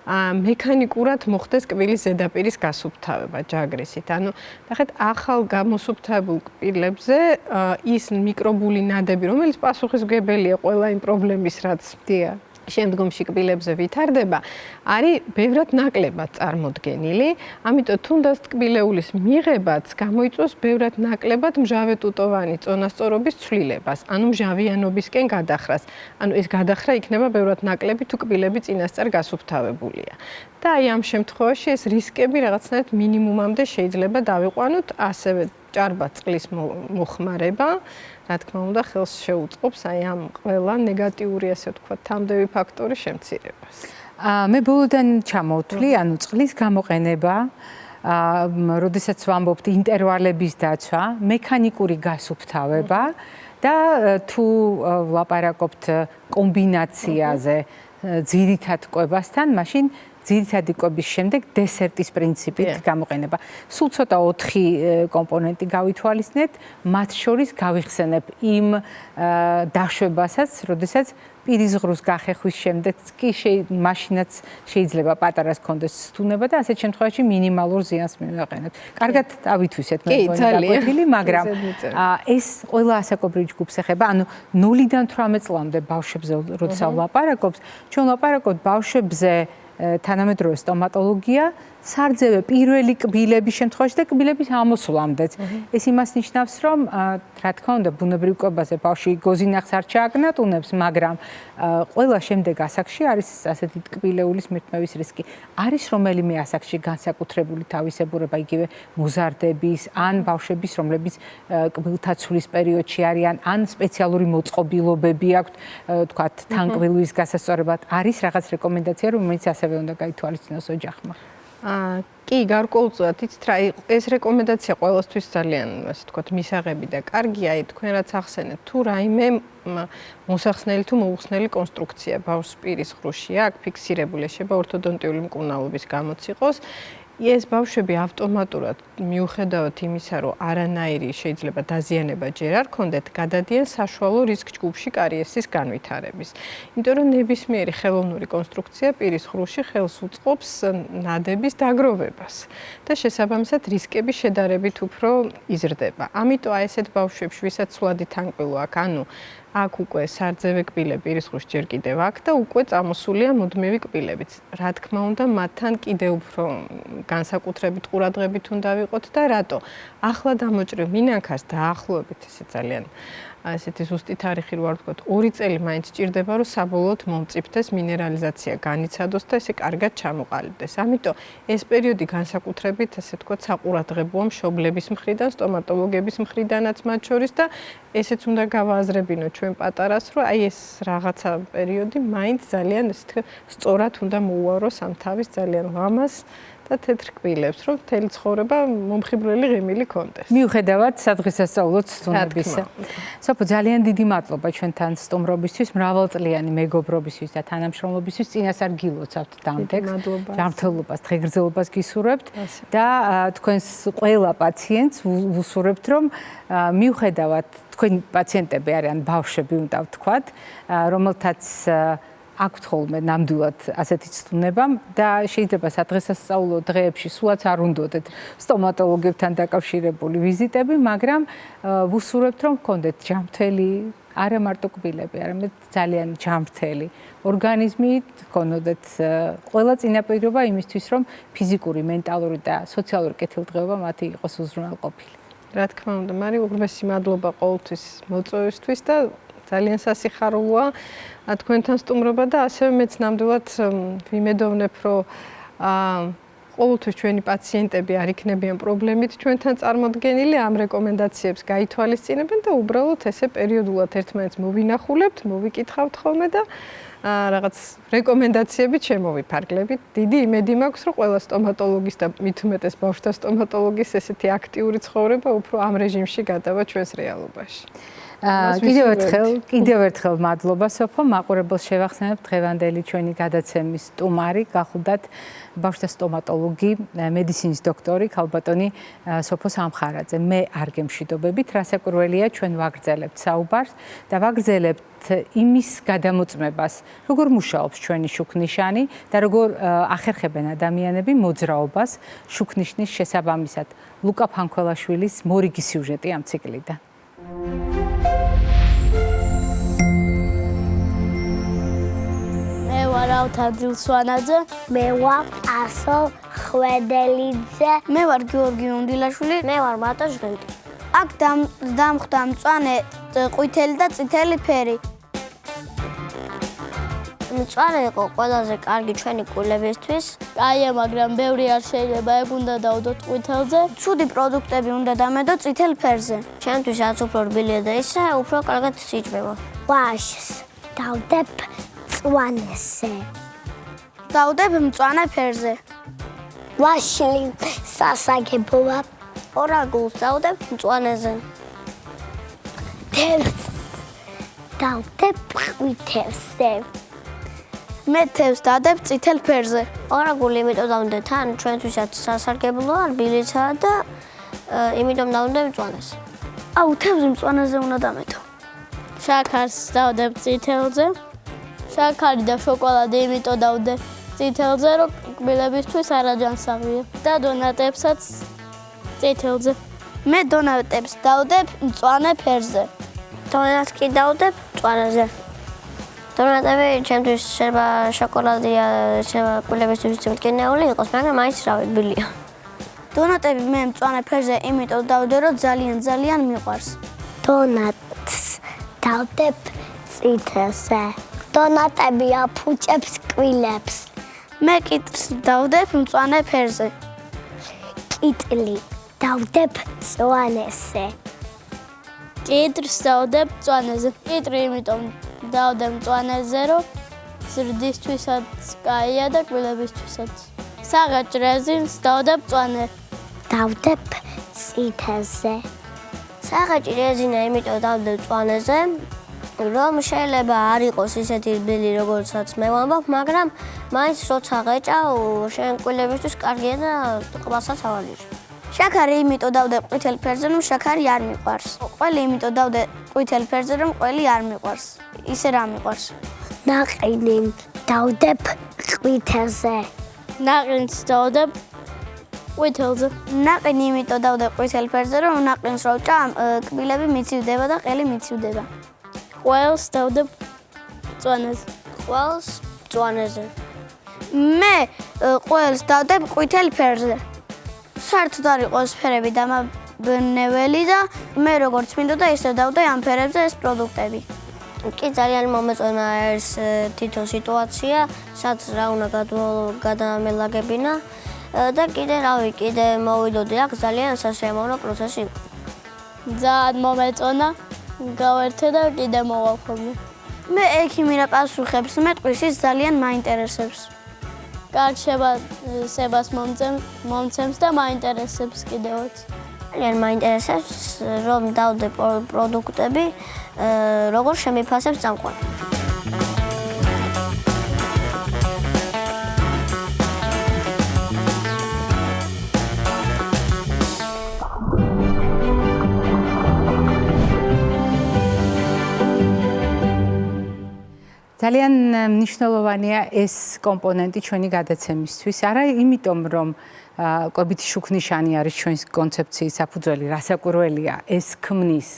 მექანიკურად მოხდეს კბილის ზედაპირის გასუფთავება ჯაგრისით. ანუ ნახეთ, ახალ გამოსუფთავებულ კბილებზე ის მიკრობული ნადები, რომელიც პასუხისმგებელია ყველა იმ პრობლემის, რაც შემდგომში კბილებზე ვითარდება, არის ბევრად ნაკლებად წარმოდგენილი, ამიტომ თუნდაც კბილეულის მიღებაც გამოიწვევს ბევრად ნაკლებად მჟავე ტუტოვანი წონასწორობის ცვლილებას, ანუ მჟავიანობისკენ გადახრას. ანუ ეს გადახრა იქნება ბევრად ნაკლები თუ კბილები წინასწარ გასუფთავებულია. და აი ამ შემთხვევაში ეს რისკები რაღაცნაირად მინიმუმამდე შეიძლება დავიყვანოთ, ასევე ჭარბად წყლის მოხმარება, რა თქმა უნდა, ხელს შეუწყობს აი ამ ყველა ნეგატიური, ასე ვთქვათ, თამდევი ფაქტორის შემცირებას. მე ბოლოდან ჩამოვთვლი, ანუ წყლის გამოყენება, როდესაც ვამბობთ ინტერვალების დაცვა, მექანიკური გასუფთავება და თუ ვლაპარაკობთ კომბინაციაზე ძირითად კვებასთან, მაშინ ძირითადი კვების შემდეგ დესერტის პრინციპით გამოყენება. სულ ცოტა 4 კომპონენტი გავითვალისწინეთ, მათ შორის გავიხსენებ იმ დაშვებასაც, როდესაც პირის ღრუს გახეხვის შემდეგ კი მაშინაც შეიძლება პატარას კონდეს სტუნება და ასეთ შემთხვევაში მინიმალურ ზიანს მივაყენებთ. კარგად ავითვისეთ მე მგონი, მაგრამ ეს ყველა ასაკობრივ ჯგუფს ეხება, ანუ 0-დან 18 წლამდე ბავშვებზე, როდესაც ვლაპარაკობთ, ჩვენ ვლაპარაკობთ ბავშვებზე თანამედროვე სტომატოლოგია, სარძევე პირველი კბილების შემთხვევაში და კბილების ამოსვლამდეც. ეს იმას ნიშნავს, რომ რა თქმა უნდა, ბუნებრივ კვებაზე ბავშვი გოზინახს არ ჩააგნატუნებს, მაგრამ ყველა შემდეგ ასაკში არის ასეთი კბილეულის მირთმევის რისკი. არის რომელიმე ასაკში განსაკუთრებული თავისებურება, იგივე მოზარდების, ან ბავშვების, რომლებიც კბილთა ცვლის პერიოდში არიან, ან სპეციალური მოწყობილობები აქვთ, თქვათ, თანკბილვის გასასწორებლად. არის რაღაც რეკომენდაცია, რომელიც ასევე უნდა გაითვალისწინოს ოჯახმა. კი, გარკვეულწილად იცით რა, ეს რეკომენდაცია ყველასთვის ძალიან, ასე ვთქვათ, მისაღები და კარგია, აი თქვენ რაც ახსენეთ, თუ რაიმე მოსახსნელი თუ მოუხსნელი კონსტრუქცია ბავშვს პირის ღრუში აქვს ფიქსირებული, შეიძლება ორთოდონტიული მკურნალობის გამოც იყოს. ეს ბავშვები ავტომატურად მიუხედავად იმისა, რომ არანაირი შეიძლება დაზიანება ჯერ არ ქონდეთ, გადადიან საშუალო რისკ ჯგუფში კარიესის განვითარების. იმიტომ რომ ნებისმიერი ხელოვნური კონსტრუქცია პირის ღრუში ხელს უწყობს ნადების დაგროვებას და შესაბამისად რისკები შედარებით უფრო იზრდება. ამიტომ აი ესეთ ბავშვებში, ვისაც სვლადი თანკბილო აქვს, ანუ აქ უკვე სარძევე კბილები პირის ღრუში ჯერ კიდევ აქვს და უკვე წამოსულია მუდმივი კბილებიც. რა თქმა უნდა, მათთან კიდევ უფრო განსაკუთრებით ყურადღებით უნდა ვიყოთ და რატო? ახლა დამოჭრილ მინანქარს დაახლოებით ესე ძალიან ასეთი ზუსტი თარიღი რო არ ვთქვათ, 2 წელი მაინც სჭირდება, რომ საბოლოოდ მომწიფდეს, მინერალიზაცია განიცადოს და ესე კარგად ჩამოყალიბდეს. ამიტომ ეს პერიოდი განსაკუთრებით, ასე ვთქვათ, საყურადღებოა მშობლების მხრიდან, სტომატოლოგების მხრიდანაც მათ შორის და ესეც უნდა გავააზრებინოთ ჩვენ პატარას, რომ აი ეს რაღაცა პერიოდი მაინც ძალიან ესე ვთქვათ, სწორად უნდა მოუაროს ამ თავის ძალიან ლამას და თეთრ კბილებს, რომ მთელი ცხოვრება მომხიბვლელი ღიმილი კონდეს. მიუხედავად სადღესასწაულო სტუმრობისა. სოფო, ძალიან დიდი მადლობა ჩვენთან სტუმრობისთვის, მრავალწლიანი მეგობრობისთვის და თანამშრომლობისთვის. წინასწარ გილოცავთ დამდეგს. ჯანმრთელობას, დღეგრძელობას გისურვებთ და თქვენს ყველა პაციენტს ვუსურვებთ, რომ მიუხედავად თქვენი პაციენტები არიან ბავშვები, უნდა ვთქვათ, რომელთაც აქვთ ხოლმე ნამდვილად ასეთი ცდუნება და შეიძლება სადღესასწაულო დღეებში სულაც არ უნდოდეთ სტომატოლოგებთან დაკავშირებული ვიზიტები, მაგრამ ვუსურვებთ, რომ გქონდეთ ჯანმრთელი, არა მარტო კბილები, არამედ ძალიან ჯანმრთელი ორგანიზმი, გქონოდეთ ყველა წინაპირობა იმისთვის, რომ ფიზიკური, მენტალური და სოციალური კეთილდღეობა მათი იყოს უზრუნველყოფილი. რა თქმა უნდა, მარი უღრმესი მადლობა ყოველთვის მოწვევისთვის და ძალიან სასიხარულოა თქვენთან სტუმრობა და ასევე მეც ნამდვილად ვიმედოვნებ, რომ ყოველთვის ჩვენი პაციენტები არ იქნებიან პრობლემით ჩვენთან წარმოდგენილი, ამ რეკომენდაციებს გაითვალისწინებენ და უბრალოდ ესე პერიოდულად ერთმანეთს მოვინახულებთ, მოვიკითხავთ ხოლმე და რაღაც რეკომენდაციებით შემოვიფარგლებით. დიდი იმედი მაქვს, რომ ყველა სტომატოლოგის და მით უმეტეს ბავშვთა სტომატოლოგის ესეთი აქტიური ცხოვრება უფრო ამ რეჟიმში გადავა ჩვენს რეალობაში. კიდევ ერთხელ მადლობა სოფო, მაყურებელს შევახსენებ დღევანდელი ჩვენი გადაცემის სტუმარი გახლდათ ბავშვთა სტომატოლოგი, მედიცინის დოქტორი ქალბატონი სოფო სამხარაძე. მე არ გემშვიდობებით, რასაკვირველია ჩვენ ვაგრძელებთ საუბარს და ვაგრძელებთ იმის გადამოწმებას, როგორ მუშაობს ჩვენი შუქნიშანი და როგორ ახერხებენ ადამიანები მოძრაობას შუქნიშნის შესაბამისად. ლუკა ფანქველაშვილის მორიგი სიუჟეტი ამ ციკლიდან. დავთადილ სვანაძე. მე ვარ ასო ხვედელიძე. მე ვარ გიორგი უნდილაშვილი. მე ვარ მატო ჟღენტი. აქ დამხვდა მწვანე ყვითელი და წითელი ფერი. მწვანე იყო ყველაზე კარგი ჩვენი კულებისთვის. კაია, მაგრამ ბევრი არ შეიძლება, ეგ უნდა დავდოთ ყვითელზე. ცუდი პროდუქტები უნდა დამედო წითელ ფერზე. ჩემთვის რაც უფრო რბილია და ისე, უფრო კარგად სიჭმება. ვაშს დავდებ მწვანეზე. დავდებ მწვანე ფერზე. ვაშლი სასაგებოა. ორაგულს დავდებ მწვანეზე. თევზს დავდებ ყვითელზე. მე თევზს დავდებ წითელ ფერზე. ორაგული იმიტომ დავდე თან ჩვენთვისაც სასარგებლოა, რბილიცაა და იმიტომ დავდე მწვანეს. აუ, თევზი მწვანეზე უნდა დამედო. შაქარს დავდებ წითელზე. შაქარი და შოკოლადი იმიტომ დავდე წითელზე, რომ კბილებისთვის არაჯანსაღია. და დონატებსაც წითელზე. მე დონატებს დავდებ მწვანე ფერზე. დონატს კი დავდებ მწვანეზე. დონატები ჩემთვის შეიძლება შოკოლადია, შეიძლება კბილებისთვის მტკივნეული იყოს, მაგრამ მაინც რავი, რბილია. დონატები მე მწვანე ფერზე იმიტომ დავდე, რომ ძალიან მიყვარს. დონატს დავდებ წითელზე. დონატები აფუჭებს კბილებს. მე კიტრს დავდებ მწვანე ფერზე. კიტლი დავდებ მწვანეზე. კიტრს დავდებ მწვანეზე. კიტრი იმიტომ დავდებ მწვანეზე, რომ ზრდისთვისაც კაია და კბილებისთვისაც. საღაჭ რეზინს დავდებ მწვანე. დავდებ წითელზე. საღაჭი რეზინა იმიტომ დავდებ მწვანეზე, რომ შეიძლება არ იყოს ისეთი რბილი, როგორცაც მე ვამბობ, მაგრამ მაინც როცა ღეჭავ, შენ კბილებისთვის კარგია და ყველასაც ავალიჟე. შაქარი იმიტომ დავდებ ყვითელ ფერზე, რომ შაქარი არ მიყვარს. ყველი იმიტომ დავდე ყვითელ ფერზე, რომ ყველი არ მიყვარს. ისე რა მიყვარს. ნაყინი დავდებ ყვითელზე. ნაყინს დავდებ ყვითელზე. ნაყინი იმიტომ დავდებ ყვითელ ფერზე, რომ ნაყინს რო ვჭამ, კბილები მიცივდება და ყელი მიცივდება. ყველს დავდებ მწვანეზე. ყველს მწვანეზე. მე ყველს დავდებ ყვითელ ფერზე. საერთოდ არ იყოს ფერები დამაბნეველი და მე როგორც მინდოდა ისე დავდე ამ ფერებზე ეს პროდუქტები. კი ძალიან მომეწონა ეს თითო სიტუაცია, სადაც რა უნდა გადამელაგებინა და კიდე რავი, კიდე მოვიდოდი აქ ძალიან სასიამოვნო პროცესი იყო. ძალიან მომეწონა, გავერთე და კიდე მოვახომე. მე ექიმი რა პასუხებს მეტყვის, ის ძალიან მაინტერესებს. კარგ შევასებას მომცემს და მაინტერესებს კიდევაც. ძალიან მაინტერესებს, რომ დავდე პროდუქტები, როგორ შემიფასებს წამყვანი. ძალიან მნიშვნელოვანია ეს კომპონენტი ჩვენი გადაცემისთვის. არა იმიტომ, რომ კვებითი შუქნიშანი არის ჩვენს კონცეფციის საფუძველი, რასაკვირველია, ეს ქმნის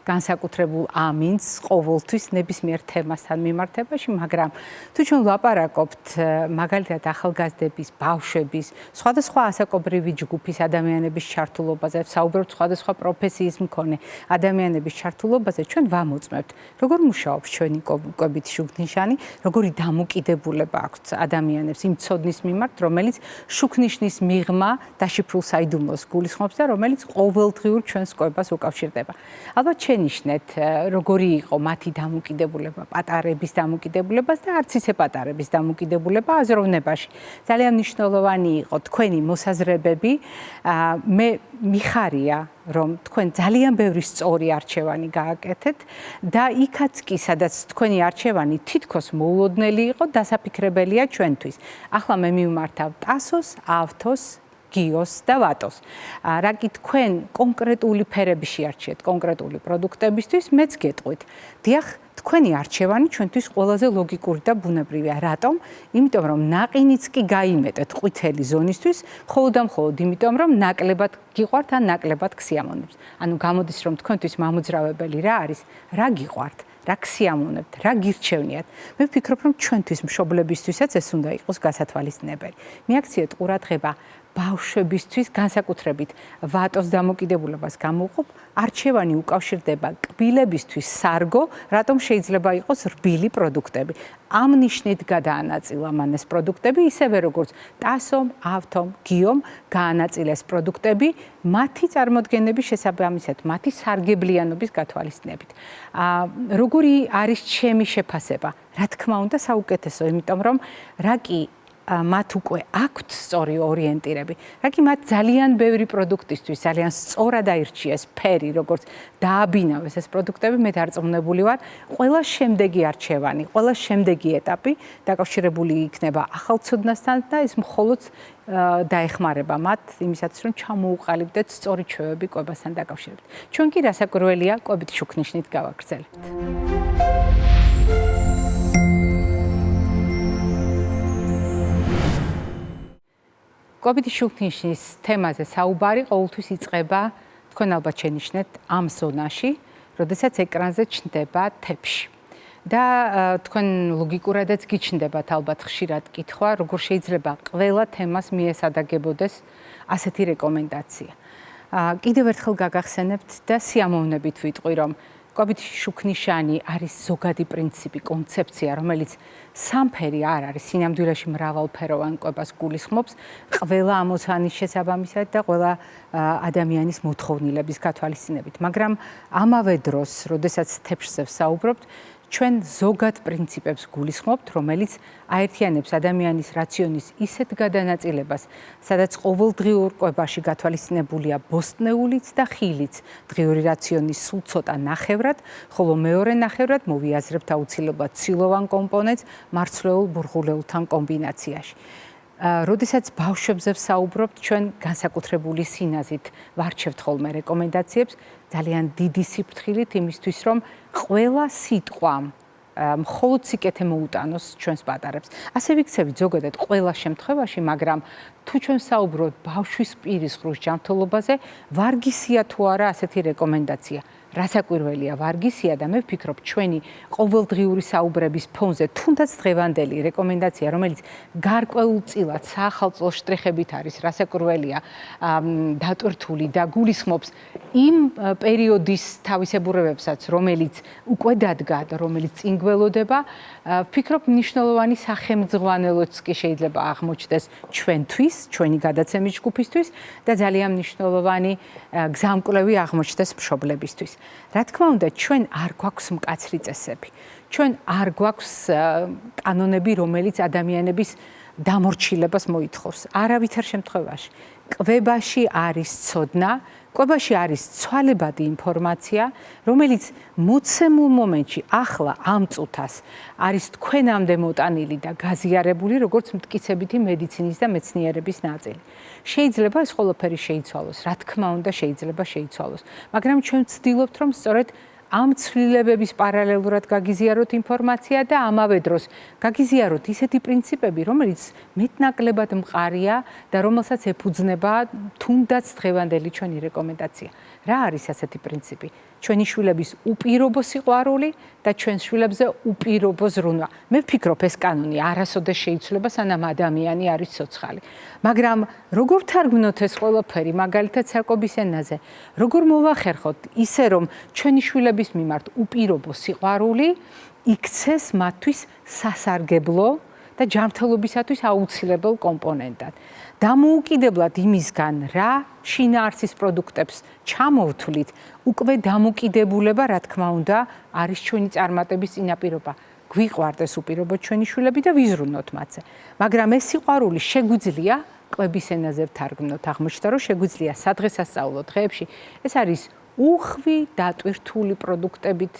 განსაკუთრებულ ამინდს ყოველთვის ნებისმიერ თემასთან მიმართებაში, მაგრამ თუ ჩვენ ვლაპარაკობთ მაგალითად ახალგაზრდების, ბავშვების, სხვადასხვა ასაკობრივი ჯგუფის ადამიანების ჩართულობაზე, საუბრობთ სხვადასხვა პროფესიის მქონე ადამიანების ჩართულობაზე, ჩვენ ვამოწმებთ, როგორ მუშაობს ჩვენი კვებითი შუქნიშანი, როგორი დამოკიდებულება აქვს ადამიანებს იმ ცოდნის მიმართ, რომელიც შუქნიშნის მიღმა დაშიფრულ საიდუმლოს გულისხმობს და რომელიც ყოველდღიურ ჩვენს კვებას უკავშირდება. ალბათ შენიშნეთ, როგორი იყო მათი დამოკიდებულება, პატარების დამოკიდებულებას და არც ისე პატარების დამოკიდებულება აზროვნებაში. ძალიან მნიშვნელოვანი იყო თქვენი მოსაზრებები. მე მიხარია, რომ თქვენ ძალიან ბევრი სწორი არჩევანი გააკეთეთ და იქაც კი, სადაც თქვენი არჩევანი თითქოს მოულოდნელი იყო, დასაფიქრებელია ჩვენთვის. ახლა მე მივმართავ ტასოს, ავთოს, გიოს და ვატოს. რა კი თქვენ კონკრეტული ფერები შეარჩიეთ კონკრეტული პროდუქტებისთვის, მეც გეტყვით. დიახ, თქვენი არჩევანი ჩვენთვის ყველაზე ლოგიკური და ბუნებრივია. რატომ? იმიტომ რომ ნაყინიც კი გაიმეტეთ ყვითელი ზონისთვის, მხოლოდ და მხოლოდ იმიტომ რომ ნაკლებად გიყვართ ან ნაკლებად გსიამოვნებს. ანუ გამოდის რომ თქვენთვის მამოძრავებელი რა არის? რა გიყვართ? რა გსიამოვნებთ, რა გირჩევნიათ. მე ვფიქრობ, რომ ჩვენთვის მშობლებისთვისაც ეს უნდა იყოს გასათვალისწინებელი. მიაქციეთ ყურადღება ბავშვებისთვის განსაკუთრებით ვატოს დამოკიდებულებას გამოვყოფ, არჩევანი უკავშირდება კბილებისთვის სარგო, რატომ შეიძლება იყოს რბილი პროდუქტები. ამ ნიშნით გადაანაწილა მან ეს პროდუქტები, ისევე როგორც ტასომ, ავთომ, გიომ გაანაწილეს პროდუქტები მათი წარმოდგენების შესაბამისად, მათი სარგებლიანობის გათვალისწინებით. როგორი არის ჩემი შეფასება? რა თქმა უნდა, საუკეთესო, იმიტომ რომ რა კი მათ უკვე აქვთ სწორი ორიენტირები. რაკი მათ ძალიან ბევრი პროდუქტისთვის ძალიან სწორად აირჩიეს ფერი, როგორც დააბინავეს ეს პროდუქტები, მე დარწმუნებული ვარ, ყველა შემდეგი არჩევანი, ყველა შემდეგი ეტაპი დაკავშირებული იქნება ახალცოდნასთან და ეს მხოლოდ დაეხმარება მათ იმისათვის, რომ ჩამოუყალიბდეთ სწორი ჩვევები კვებასთან დაკავშირებით. ჩვენ კი რასაკვირველია, კვებით შუქნიშნით გავაგრძელებთ. კვებითი შუქნიშნის თემაზე საუბარი ყოველთვის იწყება, თქვენ ალბათ შენიშნეთ, ამ ზონაში, როდესაც ეკრანზე ჩნდება თეფში. და თქვენ ლოგიკურადაც გიჩნდებათ ალბათ ხშირად კითხვა, როგორ შეიძლება ყველა თემას მიესადაგებოდეს ასეთი რეკომენდაცია. კიდევ ერთხელ გაგახსენებთ და სიამოვნებით ვიტყვი, რომ კვებითი შუქნიშანი არის ზოგადი პრინციპი, კონცეფცია, რომელიც სამფერი არ არის, სინამდვილეში მრავალფეროვან კვებას გულისხმობს, ყველა ამოცანის შესაბამისად და ყველა ადამიანის მოთხოვნილების გათვალისწინებით. მაგრამ ამავე დროს, როდესაც თეფშზე ვსაუბრობთ, ჩვენ ზოგად პრინციპებს გულისხმობთ, რომელიც აერთიანებს ადამიანის რაციონის ისეთ გადანაწილებას, სადაც ყოველდღიურ კვებაში გათვალისწინებულია ბოსტნეულიც და ხილიც, დღიური რაციონის სულ ცოტა ნახევრად, ხოლო მეორე ნახევრად მოვიაზრებთ აუცილებლად ცილოვან კომპონენტს მარცვლეულ ბურღულეულთან კომბინაციაში. როდესაც ბავშვებზე ვსაუბრობთ, ჩვენ განსაკუთრებული სინაზით ვარჩევთ ხოლმე რეკომენდაციებს, ძალიან დიდი სიფრთხილით იმისთვის, რომ ყველა სიტყვა მხოლოდ სიკეთე მოუტანოს ჩვენს პატარებს. ასე ვიქცევით ზოგადად ყველა შემთხვევაში, მაგრამ თუ ჩვენ საუბრობთ ბავშვის პირის ღრუს ჯანმრთელობაზე, ვარგისია თუ არა ასეთი რეკომენდაცია. რასაკვირველია, ვარგისია და მე ვფიქრობ, ჩვენი ყოველდღიური საუბრების ფონზე, თუნდაც დღევანდელი რეკომენდაცია, რომელიც გარკვეულწილად საახალწლო შტრიხებით არის, რასაკვირველია, დატვირთული და გულისხმობს იმ პერიოდის თავისებურებებსაც, რომელიც უკვე დადგა და რომელიც წინ გველოდება, ვფიქრობ, მნიშვნელოვანი სახელმძღვანელოც კი შეიძლება აღმოჩნდეს ჩვენთვის, ჩვენი გადაცემის ჯგუფისთვის და ძალიან მნიშვნელოვანი გზამკვლევი აღმოჩნდეს მშობლებისთვის. რა თქმა უნდა, ჩვენ არ გვაქვს მკაცრი წესები. ჩვენ არ გვაქვს კანონები, რომელიც ადამიანების დამორჩილებას მოითხოვს. არავითარ შემთხვევაში. კვებაში არის ცოდნა, კვებაში არის ცვალებადი ინფორმაცია, რომელიც მოცემულ მომენტში, ახლა ამ წუთას არის თქვენამდე მოტანილი და გაზიარებული, როგორც მტკიცებითი მედიცინის და მეცნიერების ნაწილი. შეიძლება ეს ყველაფერი შეიცვალოს, რა თქმა უნდა, შეიძლება შეიცვალოს, მაგრამ ჩვენ ვცდილობთ, რომ სწორედ ამ ცვლილებების პარალელურად გაგიზიაროთ ინფორმაცია და ამავე დროს გაგიზიაროთ ისეთი პრინციპები, რომელიც მეტნაკლებად მყარია და რომელსაც ეფუძნება თუნდაც დღევანდელი ჩვენი რეკომენდაცია. რა არის ასეთი პრინციპი? ჩვენი შვილების უპირობო სიყვარული და ჩვენ შვილებზე უპირობო ზრუნვა. მე ვფიქრობ, ეს კანონი არასოდეს შეიცვლება, სანამ ადამიანი არის ცოცხალი. მაგრამ როგორ თარგმნოთ ეს ყველაფერი, მაგალითად საკვების ენაზე, როგორ მოვახერხოთ ისე, რომ ჩვენი შვილების მიმართ უპირობო სიყვარული იქცეს მათთვის სასარგებლო და ჯანმრთელობისათვის აუცილებელ კომპონენტად. დამოუკიდებლად იმისგან, რა შინაარსის პროდუქტებს ჩამოვთვლით, უკვე დამოკიდებულება, რა თქმა უნდა, არის ჩვენი წარმატების წინაპირობა. გვიყვარდეს უპირობოდ ჩვენი შვილები და ვიზრუნოთ მათზე. მაგრამ ეს სიყვარული შეგვიძლია კვების ენაზე ვთარგმნოთ. აღმოჩნდა, რომ შეგვიძლია სადღესასწაულო დღეებში ეს არის უხვი დატვირთული პროდუქტებით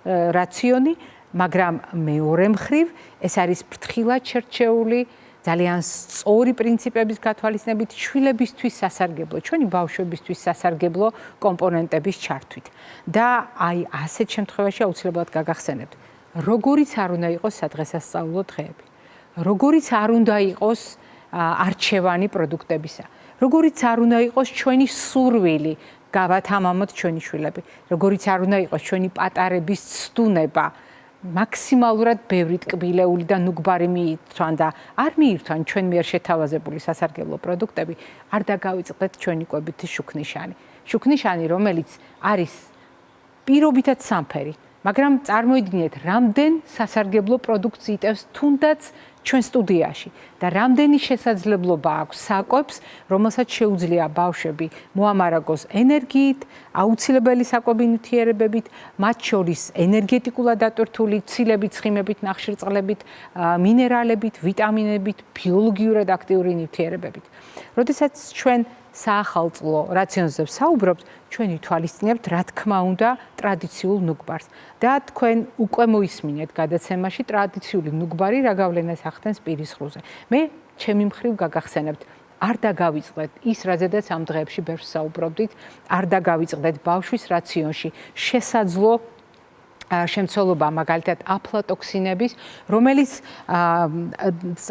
რაციონი, მაგრამ მეორე მხრივ ეს არის ფრთხილად შერჩეული ძალიან სწორი პრინციპების გათვალისწინებით შვილებისთვის სასარგებლო, ჩვენი ბავშვებისთვის სასარგებლო კომპონენტების ჩართვით. და აი ასეთ შემთხვევაში აუცილებლად გაგახსენებთ, როგორიც არ უნდა იყოს სადღესასწაულო დღეები, როგორიც არ უნდა იყოს არჩევანი პროდუქტებისა, როგორიც არ უნდა იყოს ჩვენი სურვილი გავათამამოთ ჩვენი შვილები. როგორიც არ უნდა იყოს ჩვენი პატარების ცდუნება მაქსიმალურად ბევრი ტკბილეული და ნუგბარი მიირთვან და არ მიირთვან ჩვენ მიერ შეთავაზებული სასარგებლო პროდუქტები, არ დაგავიწყდეთ ჩვენი კვებითი შუქნიშანი. შუქნიშანი, რომელიც არის პირობითად სამფერი, მაგრამ წარმოიდგინეთ, რამდენ სასარგებლო პროდუქტს იტევს თუნდაც ჩვენ სტუდიაში და რამდენი შესაძლებლობა აქვს საკვებს, რომელსაც შეუძლია ბავშვები მოამარაგოს ენერგიით, აუცილებელი საკვები ნივთიერებებით, მათ შორის ენერგეტიკულად დატვირთული ცილებით, ცხიმებით, ნახშირწყლებით, მინერალებით, ვიტამინებით, ბიოლოგიურად აქტიური ნივთიერებებით. როდესაც ჩვენ საახალწლო რაციონზე ვსაუბრობთ, ჩვენ ვითვალისწინებთ, რა თქმა უნდა, ტრადიციულ ნუგბარს. და თქვენ უკვე მოისმინეთ გადაცემაში ტრადიციული ნუგბარი რა გავლენას ახდენს პირის ხრუზე. მე ჩემი მხრივ გაგახსენებთ, არ დაგავიწყდეთ ის, რაზედაც ამ დღეებში ბევრს საუბრობდით, არ დაგავიწყდეთ ბავშვის რაციონში შესაძლო შემცველობა, მაგალითად აფლატოქსინების, რომელიც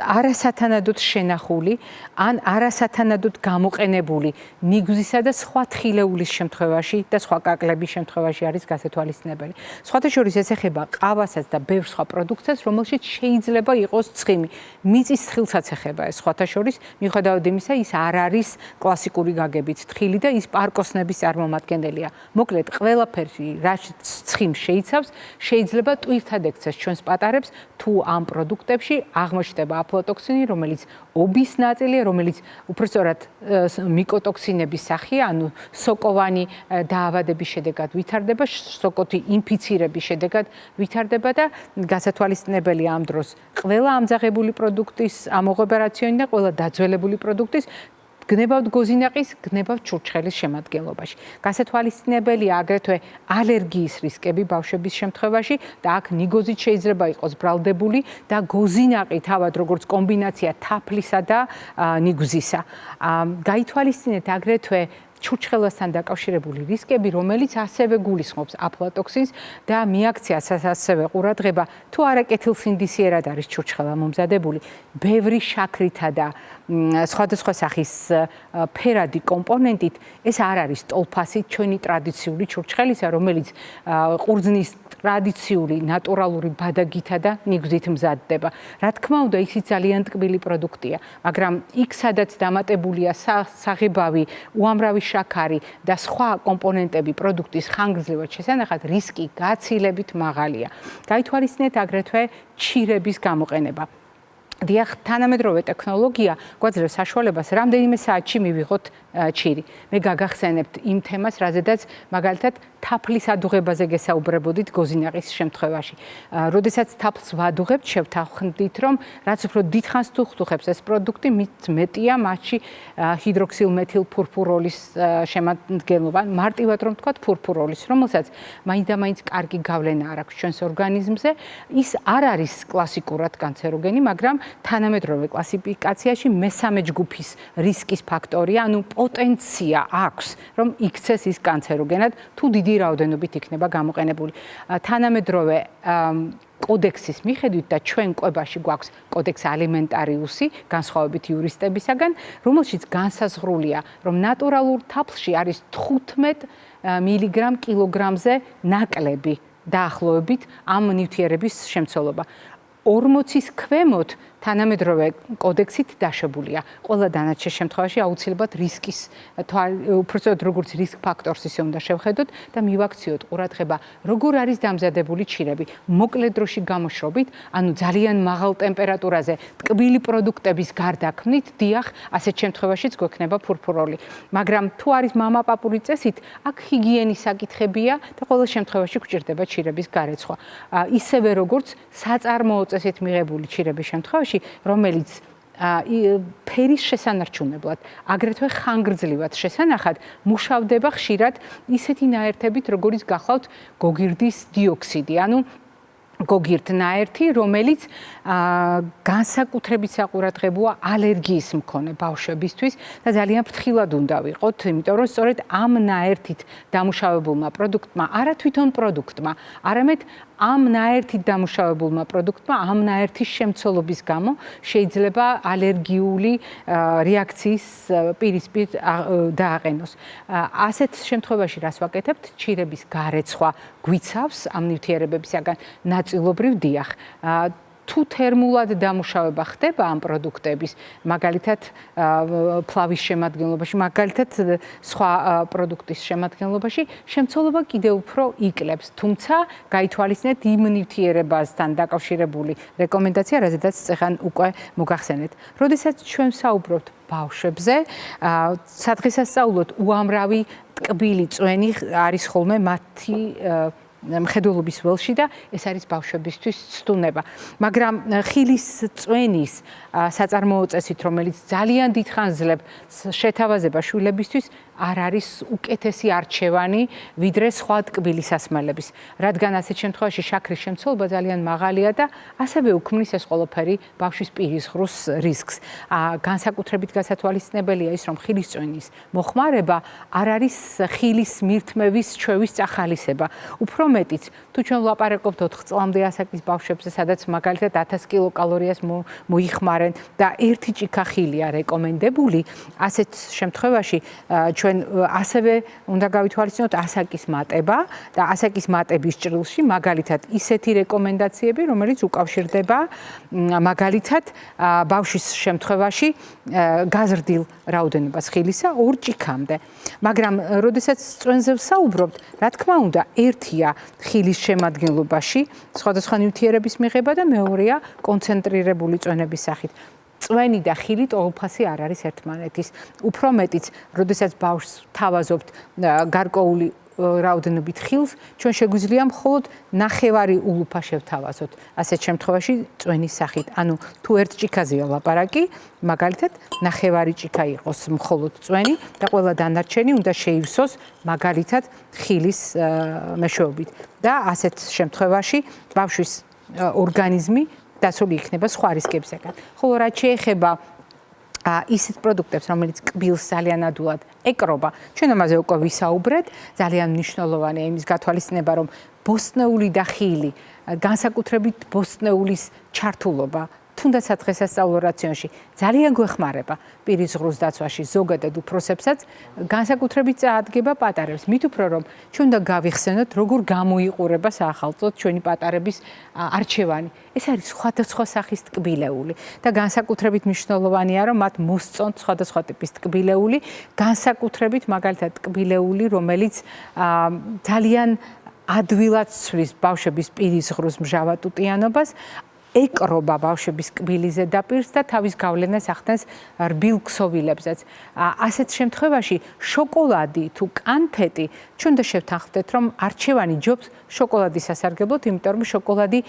არასათანადოდ შენახული ან არასათანადოდ გამოყენებული ნიგვზისა და სხვა თხილეულის შემთხვევაში და სხვა კაკლების შემთხვევაში არის გასათვალისწინებელი. სხვათა შორის ეს ეხება ყავასაც და ბევრ სხვა პროდუქტებს, რომელშიც შეიძლება იყოს ცხიმი. მიწის თხილსაც ეხება ეს სხვათა შორის, მიუხედავად იმისა, ის არ არის კლასიკური გაგებით თხილი და ის პარკოსნების წარმომადგენელია. მოკლედ, ყველაფერი, რაც ცხიმს შეიცავს, შეიძლება ტვირთად ექცეს ჩვენს პატარებს, თუ ამ პროდუქტებში აღმოჩნდება აფლატოქსინი, რომელიც ობის ნაწილია, რომელიც უпростоრად მიკოტოქსინების სახეა, ანუ სოკოვანი დაავადების შედეგად ვითარდება, სოკოთი ინფიცირების შედეგად ვითარდება და გასათვალისწინებელია ამ დროს ყველა ამძაღებული პროდუქტის ამოღება რაციონი და ყველა დაძველებული პროდუქტის გნებავთ გოზინაყის, გნებავთ ჩურჩხელის შემადგენლობაში. გასათვალისწინებელია აგრეთვე ალერგიის რისკები ბავშვების შემთხვევაში და აქ ნიგოზით შეიძლება იყოს ბრალდებული და გოზინაყი თავად როგორც კომბინაცია თაფლისა და ნიგზისა. გაითვალისწინეთ აგრეთვე ჩურჩხელასთან დაკავშირებული რისკები, რომელიც ასევე გულისხმობს აფლატოქსინს და მიაქციას ასევე ყურადღება, თუ არა კეთილსინდისიერად არის ჩურჩხელა მომზადებული, ბევრი შაქრითა და სხვადასხვა სახის ფერადი კომპონენტით, ეს არ არის ტოლფასი ჩვენი ტრადიციული ჩურჩხელისა, რომელიც ყურძნის ტრადიციული ნატურალური ბადაგითა და ნიგვზით მზადდება. რა თქმა უნდა, ისიც ძალიან ტკბილი პროდუქტია, მაგრამ იქ სადაც დამატებულია საღებავი, უამრავი შაქარი და სხვა კომპონენტები პროდუქტის ხანგრძლივად შესანახად, რისკი გაცილებით მაღალია. გაითვალისწინეთ აგრეთვე ჩირების გამოყენება. დიახ, თანამედროვე ტექნოლოგია გვაძლევს საშუალებას რამდენიმე საათში მივიღოთ ჩირი. მე გაგახსენებთ იმ თემას, რაზედაც მაგალითად თაფლის ადუღებაზე გესაუბრებოდით გოზინაყის შემთხვევაში. როდესაც თაფლს ვადუღებთ, შევთანხმდით, რომ რაც უფრო დიდხანს თუ ხტუხებს ეს პროდუქტი, მით მეტია მასში ჰიდროქსილმეთილფურფუროლის შემადგენლობა, მარტივად რომ ვთქვათ, ფურფუროლის, რომელსაც მაინდამაინც კარგი გავლენა არ აქვს ჩვენს ორგანიზმზე. ის არ არის კლასიკურად კანცეროგენი, მაგრამ თანამედროვე კლასიფიკაციაში მესამე ჯგუფის რისკის ფაქტორია, ანუ პოტენცია აქვს, რომ იქცეს ის კანცეროგენად, თუ დიდი რაოდენობით იქნება გამოყენებული. თანამედროვე კოდექსის მიხედვით და ჩვენ კვებაში გვაქვს კოდექს ალიმენტარიუსი, განსხვავებით იურისტებისაგან, რომელშიც განსაზღვრულია, რომ ნატურალურ თაფლში არის 15 მილიგრამ კილოგრამზე ნაკლები დაახლოებით ამ ნივთიერების შემცველობა. 40-ის ქვემოთ თანამედროვე კოდექსით დაშვებულია. ყველა დანარჩენ შემთხვევაში აუცილებლად რისკის, უბრალოდ როგორც რისკ ფაქტორს ისე უნდა შევხედოთ და მივაქციოთ ყურადღება, როგორ არის დამზადებული ჩირები. მოკლე დროში გამოშრობით, ანუ ძალიან მაღალ ტემპერატურაზე, ტკბილი პროდუქტების გარდაქმნით, დიახ, ასეთ შემთხვევაშიც გვექნება ფურფუროლი. მაგრამ თუ არის მამა-პაპური წესით, აქ ჰიგიენის საკითხებია და ყველა შემთხვევაში გვჭირდება ჩირების გარეცხვა. ისევე როგორც საწარმოო წესით მიღებული ჩირების შემთხვევაში, რომელიც ფერის შესანარჩუნებლად, აგრეთვე ხანგრძლივად შესანახად მუშავდება ხშირად ისეთი ნაერთებით, როგორიც გახლავთ გოგირდის დიოქსიდი, ანუ გოგირდნაერთი, რომელიც განსაკუთრებით საყურადღებოა ალერგიის მქონე ბავშვებისთვის და ძალიან ფრთხილად უნდა ვიყოთ, იმიტომ რომ სწორედ ამ ნაერთით დამუშავებულმა პროდუქტმა, არა თვითონ პროდუქტმა, არამედ ამ ნაერთით დამუშავებულმა პროდუქტმა, ამ ნაერთის შემცველობის გამო შეიძლება ალერგიული რეაქციის პირისპირ დააყენოს. ასეთ შემთხვევაში რას ვაკეთებთ? ჩირების გარეცხვა გვიცავს ამ ნივთიერებებისაგან ნაწილობრივ დიახ. თუ თერმულად დამუშავება ხდება ამ პროდუქტების, მაგალითად ფლავის შემადგენლობაში, მაგალითად სხვა პროდუქტის შემადგენლობაში, შემცველობა კიდევ უფრო იკლებს. თუმცა გაითვალისწინეთ იმ ნივთიერებასთან დაკავშირებული რეკომენდაცია, რაზედაც წეხან უკვე მოგახსენეთ. როდესაც ჩვენ ვსაუბრობთ ბავშვებზე, სადღესასწაულოდ უამრავი ტკბილი წვენი არის ხოლმე მათი მხედველობის ველში და ეს არის ბავშვებისთვის ცდუნება. მაგრამ ხილის წვენის საწარმოო წესით, რომელიც ძალიან დიდხანს ძლებს შეთავაზება შვილებისთვის, არ არის უკეთესი არჩევანი ვიდრე სხვა ტკბილი სასმელების. რადგან ასეთ შემთხვევაში შაქრის შემცველობა ძალიან მაღალია და ასევე უქმნის ეს ყველაფერი ბავშვის პირისღრუს რისკს. განსაკუთრებით გასათვალისწინებელია ის, რომ ხილის წვენის მოხმარება არ არის ხილის მირთმევის ჩვევის წახალისება. უფრო მეტიც, თუ ჩვენ ვლაპარაკობთ 4 წლამდე ასაკის ბავშვებზე, სადაც მაგალითად 1000 კილოკალორიას მოიხმარენ და ერთი ჭიქა ხილია რეკომენდებული, ასეთ შემთხვევაში ჩვენ ასევე უნდა გავითვალისწინოთ ასაკის მატება და ასაკის მატების ჭრილში მაგალითად ისეთი რეკომენდაციები, რომელიც უკავშირდება მაგალითად ბავშვის შემთხვევაში გაზრდილ რაოდენობას ხილისა 2 ჭიქამდე. მაგრამ როდესაც წვენზე ვსაუბრობთ, რა თქმა უნდა, ერთია ხილის შემადგენლობაში სხვადასხვა ნივთიერების მიღება და მეორეა კონცენტრირებული წვენების სახით. წვენი და ხილი ტოლფასი არ არის ერთმანეთის. უფრო მეტიც, როდესაც ბავშვს თავაზობთ გარკვეული რაოდენობით ხილს, ჩვენ შეგვიძლია მხოლოდ ნახევარი ულუფა შევთავაზოთ. ასეთ შემთხვევაში წვენის სახით. ანუ თუ ერთ ჭიქაზეა ლაპარაკი, მაგალითად, ნახევარი ჭიქა იყოს მხოლოდ წვენი და ყველა დანარჩენი უნდა შეივსოს მაგალითად ხილის მეშვეობით. და ასეთ შემთხვევაში ბავშვის ორგანიზმი დაცული იქნება სხვა რისკებისგან. ხოლო რაც შეეხება ისეთ პროდუქტებს, რომელიც კბილს ძალიან ადვილად ეკრობა, ჩვენ ამაზე უკვე ვისაუბრეთ, ძალიან მნიშვნელოვანია იმის გათვალისწინება, რომ ბოსტნეული და ხილი, განსაკუთრებით ბოსტნეულის ჩართულობა თუნდაც სადღესასწაულო რაციონში ძალიან გვეხმარება პირისღრუს დაცვაში, ზოგადად უფროსებსაც განსაკუთრებით წაადგება პატარებს. მით უფრო რომ ჩვენ უნდა გავიხსენოთ, როგორ გამოიყურება საახალწლოდ ჩვენი პატარების არჩევანი. ეს არის სხვადასხვა სახის ტკბილეული და განსაკუთრებით მნიშვნელოვანია, რომ მათ მოსწონთ სხვადასხვა ტიპის ტკბილეული, განსაკუთრებით მაგალითად ტკბილეული, რომელიც ძალიან ადვილად ცვლის ბავშვების პირისღრუს მჟავატუტიანობას, ეკრობა ბავშვების კბილი ზედაპირს და თავის გავლენას ახდენს რბილ ქსოვილებზეც. ასეთ შემთხვევაში შოკოლადი თუ კანფეტი ჩვენ და შევთანხმდეთ, რომ არჩევანი ჯობს შოკოლადის სასარგებლოდ, იმიტომ რომ შოკოლადი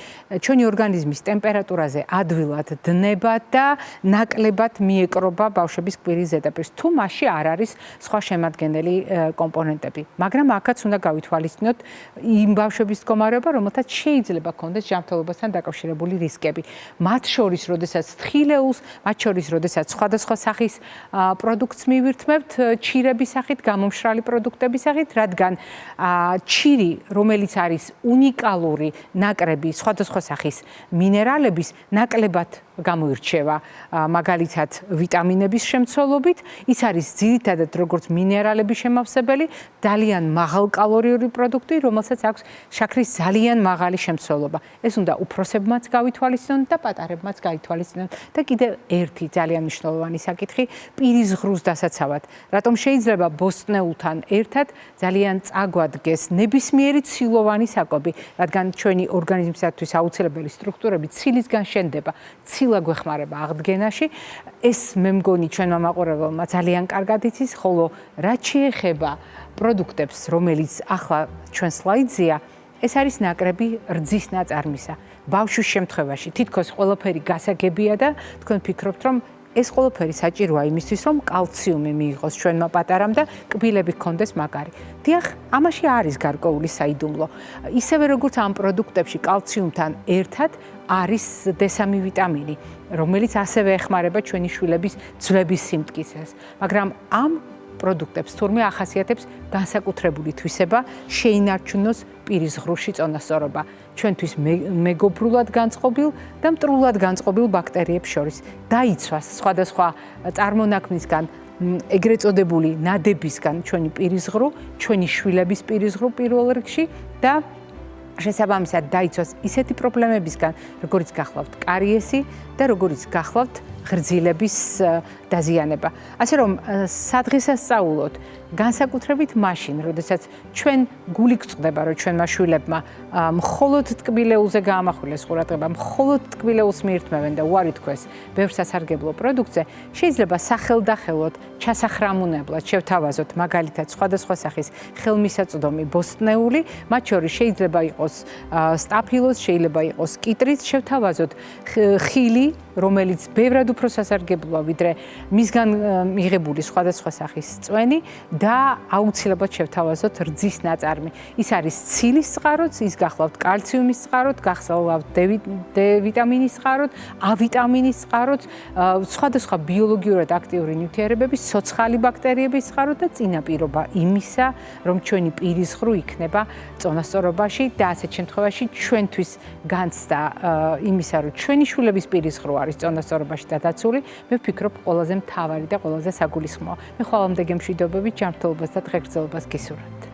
ჩვენი ორგანიზმის ტემპერატურაზე ადვილად დნება და ნაკლებად მიეკრობა ბავშვების კბილის ზედაპირს. თუ მასში არ არის სხვა შემადგენელი კომპონენტები. მაგრამ აქაც უნდა გავითვალისწინოთ იმ ბავშვების მდგომარეობა, რომელთაც შეიძლება ქონდეს ჯანმრთელობასთან დაკავშირებული რისკები. მათ შორის, როდესაც თხილეულს, მათ შორის, როდესაც სხვადასხვა სახის პროდუქტს მივირთმევთ, ჩირების სახით, გამომშრალი პროდუქტების სახით, რადგან ჩირი, რომელიც არის უნიკალური ნაკრები სხვადასხვა სახის მინერალების, ნაკლებად გამოირჩევა მაგალითად ვიტამინების შემცველობით, ის არის ძირითადად როგორც მინერალების შემავსებელი, ძალიან მაღალკალორიული პროდუქტი, რომელსაც აქვს შაქრის ძალიან მაღალი შემცველობა. ეს უნდა უფროსებმაც გავითვალისწინოთ და პატარებმაც გაითვალისწინოთ. და კიდევ ერთი ძალიან მნიშვნელოვანი საკითხი პირისღრუს დასაცავად. რატომ შეიძლება ბოსტნეულთან ერთად ძალიან წაგვადგეს ნებისმიერი ცილოვანი საკვები, რადგან ჩვენი ორგანიზმისათვის აუცილებელი სტრუქტურები ცილისგან შენდება. ცილა გვეხმარება აღდგენაში. ეს მე მგონი ჩვენმა მაყურებელმა ძალიან კარგად იცის, ხოლო რაც შეეხება პროდუქტებს, რომელიც ახლა ჩვენ სლაიდზეა, ეს არის ნაკრები რძის ნაწარმისა. ბავშვის შემთხვევაში თითქოს ყველაფერი გასაგებია და თქვენ ფიქრობთ, რომ ეს ყველაფერი საჭიროა იმისთვის, რომ კალციუმი მიიღოს ჩვენმა პატარამ და კბილები გქონდეს მაგარი. დიახ, ამაში არის გარკვეული საიდუმლო. ისევე როგორც ამ პროდუქტებში კალციუმთან ერთად არის D3 ვიტამინი, რომელიც ასევე ეხმარება ჩვენი შვილების ძვლების სიმტკიცეს. მაგრამ ამ პროდუქტებს თურმე ახასიათებს განსაკუთრებული თვისება, შეინარჩუნოს პირის ღრუში წონასწორობა ჩვენთვის მეგობრულად განწყობილ და მტრულად განწყობილ ბაქტერიებს შორის. დაიცვას სხვადასხვა წარმონაქმნისგან, ეგრეთ წოდებული ნადებისგან ჩვენი პირის ღრუ, ჩვენი შვილების პირის ღრუ პირველ რიგში და შესაბამისად დაიცვას ისეთი პრობლემებისგან, როგორიც გახლავთ კარიესი და როგორიც გახლავთ ღრძილების დაზიანება. ასე რომ სადღესასწაულოდ განსაკუთრებით მაშინ, როდესაც ჩვენ გული გწყდება, რომ ჩვენმა შვილებმა მხოლოდ ტკბილეულზე გაამახვილეს ყურადღება, მხოლოდ ტკბილეულს მიირთმევენ და უარი თქვეს ბევრ სასარგებლო პროდუქტზე, შეიძლება სახელდახელოდ ჩასახრამუნებლად შევთავაზოთ მაგალითად სხვადასხვა სახის ხელმისაწვდომი ბოსტნეული, მათ შორის შეიძლება იყოს სტაფილოს, შეიძლება იყოს კიტრიც, შევთავაზოთ ხილი, რომელიც ბევრად უფრო სასარგებლოა ვიდრე მისგან მიღებული სხვადასხვა სახის წვენი და აუცილებლად შევთავაზოთ რძის ნაწარმი. ის არის ცილის წყაროც, ის გახლავთ კალციუმის წყაროც, გახლავთ D ვიტამინის წყაროც, A ვიტამინის წყაროც, სხვადასხვა ბიოლოგიურად აქტიური ნივთიერებების, ცოცხალი ბაქტერიების წყაროც და წინაპირობა იმისა, რომ ჩვენი პირის ღრუ იქნება წონასწორობაში და ასეთ შემთხვევაში ჩვენთვის განცდა იმისა, რომ ჩვენი შვილების პირის ღრუ არის წონასწორობაში დაცული, მე ვფიქრობ ყველაზე მთავარი და ყველაზე საგულისხმოა. მე ხვალამდე გემშვიდობებით ჯანმრთელობას და დღეგრძელობას გისურვებთ.